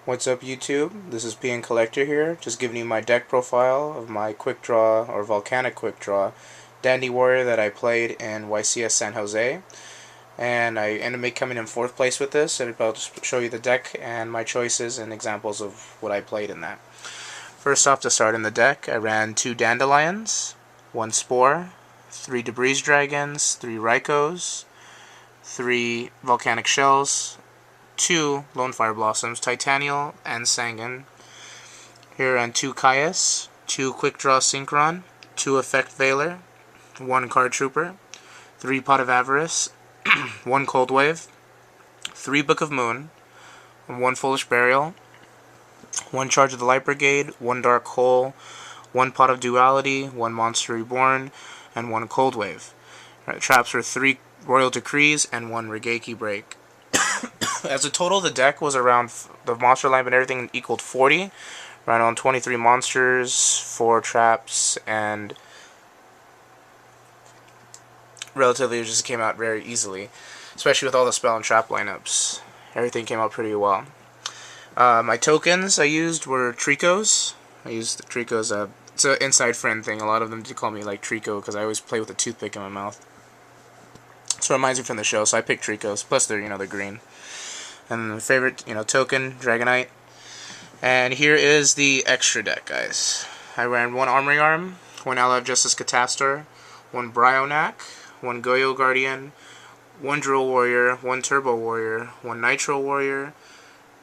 What's up, YouTube? This is PN Collector here, just giving you my deck profile of my Quickdraw or Volcanic Quickdraw Dandy Warrior that I played in YCS San Jose. And I ended up coming in 4th place with this, and I'll just show you the deck and my choices and examples of what I played in that. First off, to start in the deck, I ran 2 Dandelions, 1 Spore, 3 Debris Dragons, 3 Rykos, 3 Volcanic Shells, 2 Lone Fire Blossoms, Titanial and Sangan. Here on 2 Caius, 2 Quickdraw Synchron, 2 Effect Veiler, 1 Card Trooper, 3 Pot of Avarice, 1 Cold Wave, 3 Book of Moon, 1 Foolish Burial, 1 Charge of the Light Brigade, 1 Dark Hole, 1 Pot of Duality, 1 Monster Reborn, and 1 Cold Wave. Traps were 3 Royal Decrees and 1 Regeki Break. As a total, the deck was around, the monster lineup and everything equaled 40. Ran on 23 monsters, 4 traps, and relatively it just came out very easily. Especially with all the spell and trap lineups. Everything came out pretty well. My tokens I used were Tricos. I used the Tricos, it's an inside friend thing. A lot of them do call me like Trico because I always play with a toothpick in my mouth. So it reminds me from the show, so I picked Tricos. Plus they're, they're green. And my favorite, token, Dragonite. And here is the extra deck, guys. I ran 1 Armory Arm, 1 Ally of Justice Catastor, 1 Bryonac, 1 Goyo Guardian, 1 Drill Warrior, 1 Turbo Warrior, 1 Nitro Warrior,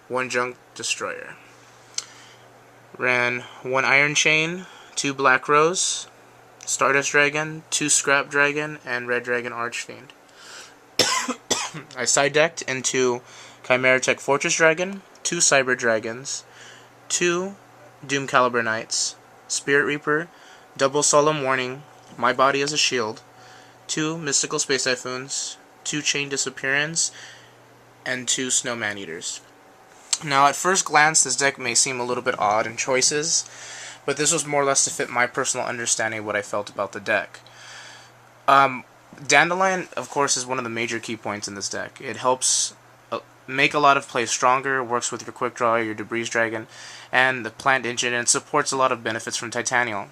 1 Junk Destroyer. Ran 1 Iron Chain, 2 Black Rose, Stardust Dragon, 2 Scrap Dragon, and Red Dragon Archfiend. I side decked into Chimera Tech Fortress Dragon, 2 Cyber Dragons, 2 Doom Caliber Knights, Spirit Reaper, Double Solemn Warning, My Body as a Shield, 2 Mystical Space Typhoons, 2 Chain Disappearance, and 2 Snow Man-Eaters. Now, at first glance, this deck may seem a little bit odd in choices, but this was more or less to fit my personal understanding of what I felt about the deck. Dandelion, of course, is one of the major key points in this deck. It helps make a lot of plays stronger, works with your Quickdraw, your Debris Dragon, and the Plant Engine, and supports a lot of benefits from Titanial.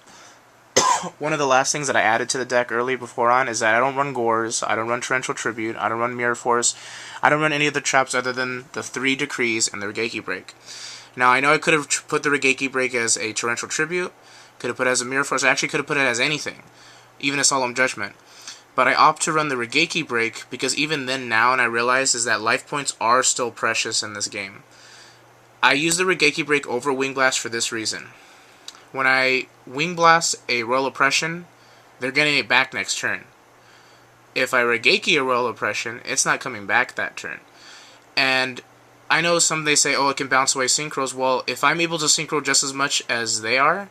One of the last things that I added to the deck early before on is that I don't run Gores, I don't run Torrential Tribute, I don't run Mirror Force, I don't run any of the traps other than the 3 Decrees and the Regeki Break. Now, I know I could have put the Regeki Break as a Torrential Tribute, could have put it as a Mirror Force, I actually could have put it as anything, even a Solemn Judgment. But I opt to run the Regeki Break because even then now, and I realize, is that life points are still precious in this game. I use the Regeki Break over Wing Blast for this reason. When I Wing Blast a Royal Oppression, they're getting it back next turn. If I Regeki a Royal Oppression, it's not coming back that turn. And I know some they say, oh, it can bounce away Synchros. Well, if I'm able to Synchro just as much as they are,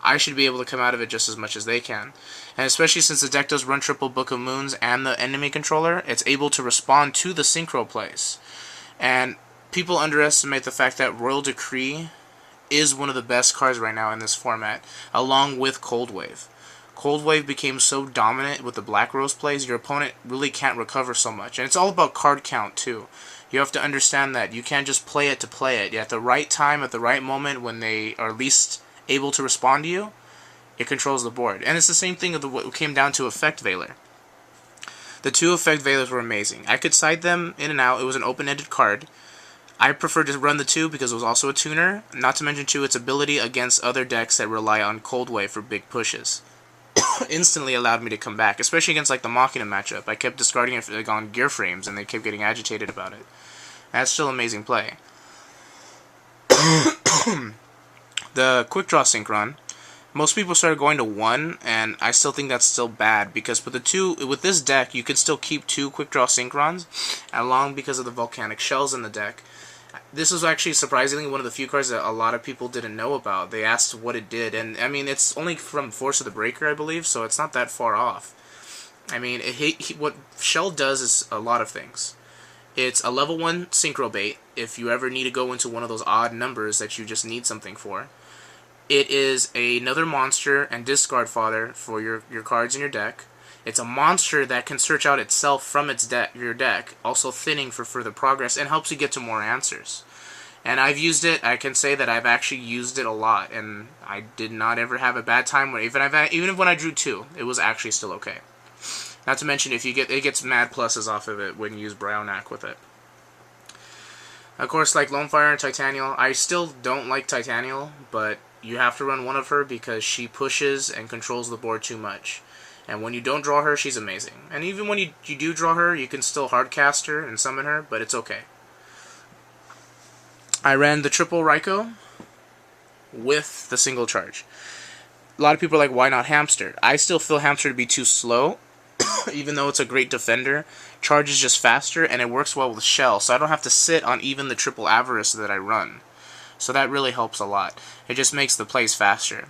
I should be able to come out of it just as much as they can. And especially since the deck does run triple Book of Moons and the enemy controller, it's able to respond to the Synchro plays. And people underestimate the fact that Royal Decree is one of the best cards right now in this format, along with Cold Wave. Cold Wave became so dominant with the Black Rose plays, your opponent really can't recover so much. And it's all about card count, too. You have to understand that you can't just play it to play it. At the right time, at the right moment, when they are least able to respond to you, it controls the board. And it's the same thing of what came down to Effect Veiler. The 2 Effect Veilers were amazing. I could side them in and out. It was an open-ended card. I preferred to run the 2 because it was also a tuner, not to mention, too, its ability against other decks that rely on Cold Wave for big pushes. Instantly allowed me to come back, especially against like the Machina matchup. I kept discarding it like, on gear frames, and they kept getting agitated about it. That's still amazing play. The Quickdraw Synchron, most people started going to 1, and I still think that's still bad, because with this deck, you can still keep 2 Quickdraw Synchrons, along because of the Volcanic Shells in the deck. This was actually surprisingly one of the few cards that a lot of people didn't know about. They asked what it did, and I mean, it's only from Force of the Breaker, I believe, so it's not that far off. I mean, what Shell does is a lot of things. It's a level 1 Synchro Bait, if you ever need to go into one of those odd numbers that you just need something for. It is another monster and discard fodder for your cards in your deck. It's a monster that can search out itself from your deck, also thinning for further progress, and helps you get to more answers. And I've used it. I can say that I've actually used it a lot, and I did not ever have a bad time. Even if when I drew 2, it was actually still okay. Not to mention, if you get it gets mad pluses off of it when you use Brownac with it. Of course, like Lonefire and Titanial, I still don't like Titanial, but you have to run one of her because she pushes and controls the board too much. And when you don't draw her, she's amazing. And even when you do draw her, you can still hardcast her and summon her, but it's okay. I ran the triple Raikou with the single charge. A lot of people are like, why not Hamster? I still feel Hamster to be too slow, even though it's a great defender. Charge is just faster, and it works well with Shell, so I don't have to sit on even the triple Avarice that I run. So that really helps a lot. It just makes the plays faster.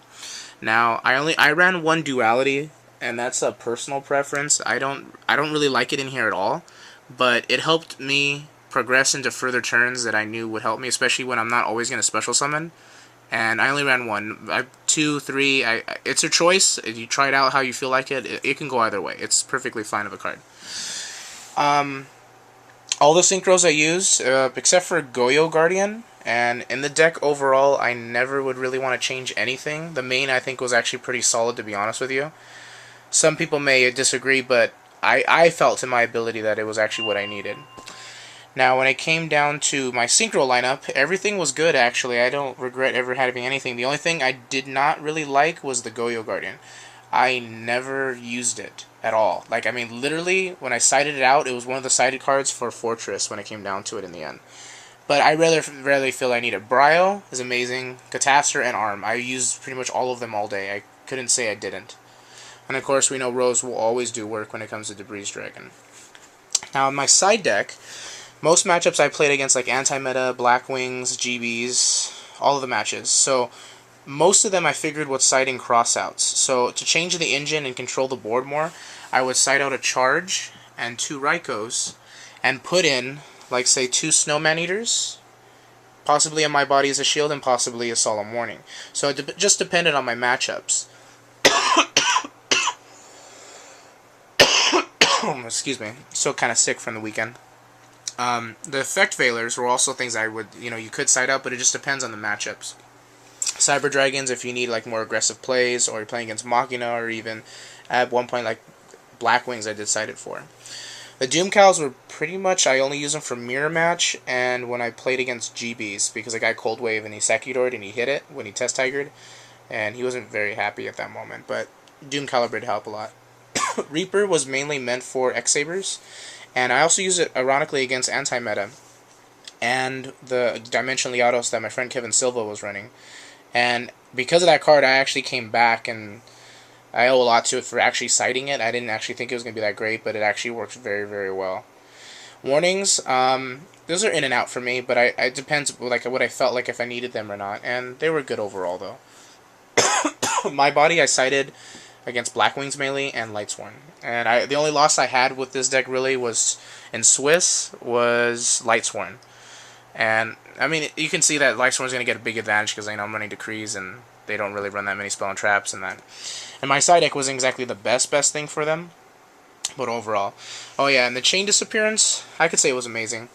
Now, I ran one Duality, and that's a personal preference. I don't really like it in here at all, but it helped me progress into further turns that I knew would help me, especially when I'm not always going to special summon. And I only ran one. 2, 3, it's a choice. If you try it out how you feel like it, it can go either way. It's perfectly fine of a card. All the synchros I used, except for Goyo Guardian, and in the deck overall, I never would really want to change anything. The main, I think, was actually pretty solid, to be honest with you. Some people may disagree, but I felt in my ability that it was actually what I needed. Now, when it came down to my synchro lineup, everything was good, actually. I don't regret ever having anything. The only thing I did not really like was the Goyo Guardian. I never used it at all. Like, I mean, literally, when I cited it out, it was one of the cited cards for Fortress when it came down to it in the end. But I rarely feel I need it. Bryo is amazing. Catastor and Arm. I used pretty much all of them all day. I couldn't say I didn't. And of course, we know Rose will always do work when it comes to Debris Dragon. Now, in my side deck, most matchups I played against, like Anti-Meta, Blackwings, GBs, all of the matches. So most of them I figured would side in crossouts. So to change the engine and control the board more, I would side out a Charge and 2 Raikous and put in, like, say, 2 Snowman Eaters, possibly in My Body as a Shield and possibly a Solemn Warning. So it just depended on my matchups. Excuse me. Still kind of sick from the weekend. The Effect Veilers were also things I would, you could side out, but it just depends on the matchups. Cyber Dragons, if you need like more aggressive plays, or you're playing against Machina, or even at one point like Blackwings I did side it for. The Doom Cows were pretty much, I only use them for Mirror Match, and when I played against GBs, because I got Cold Wave and he Sekidored and he hit it when he Test Tigered, and he wasn't very happy at that moment, but Doom Caliber did help a lot. Reaper was mainly meant for X-Sabers, and I also use it, ironically, against Anti-Meta and the Dimension Liados that my friend Kevin Silva was running. And because of that card, I actually came back, and I owe a lot to it for actually citing it. I didn't actually think it was going to be that great, but it actually works very, very well. Warnings, those are in and out for me, but it depends like what I felt like if I needed them or not, and they were good overall, though. My Body, I cited against Blackwings melee and Lightsworn. And the only loss I had with this deck really was in Swiss was Lightsworn. And I mean, you can see that Lightsworn's going to get a big advantage because I'm running Decrees and they don't really run that many spell and traps and that. And my side deck wasn't exactly the best thing for them, but overall. Oh yeah, and the Chain Disappearance, I could say it was amazing.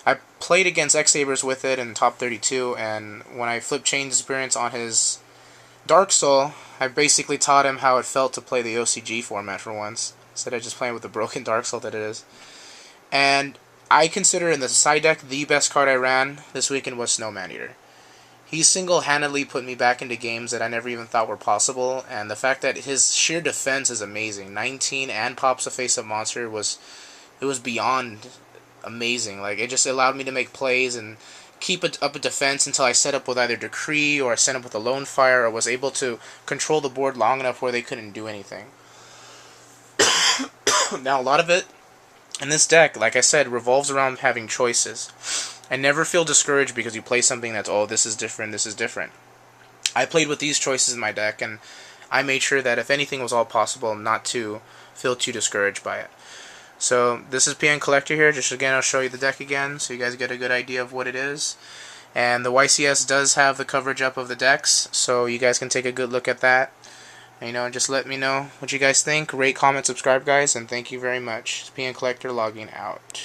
I played against X-Sabers with it in top 32, and when I flipped Chain Disappearance on his Dark Soul, I basically taught him how it felt to play the OCG format for once, instead of just playing with the broken Dark Soul that it is. And I consider in the side deck the best card I ran this weekend was Snowman Eater. He single-handedly put me back into games that I never even thought were possible, and the fact that his sheer defense is amazing. 19 and pops a face-up monster was beyond amazing. Like, it just allowed me to make plays and keep up a defense until I set up with either Decree or I set up with a Lone Fire or was able to control the board long enough where they couldn't do anything. Now, a lot of it in this deck, like I said, revolves around having choices. And never feel discouraged because you play something that's, oh, this is different, this is different. I played with these choices in my deck, and I made sure that if anything was all possible, not to feel too discouraged by it. So, this is PN Collector here. Just again, I'll show you the deck again so you guys get a good idea of what it is. And the YCS does have the coverage up of the decks, so you guys can take a good look at that. And, just let me know what you guys think. Rate, comment, subscribe, guys, and thank you very much. It's PN Collector logging out.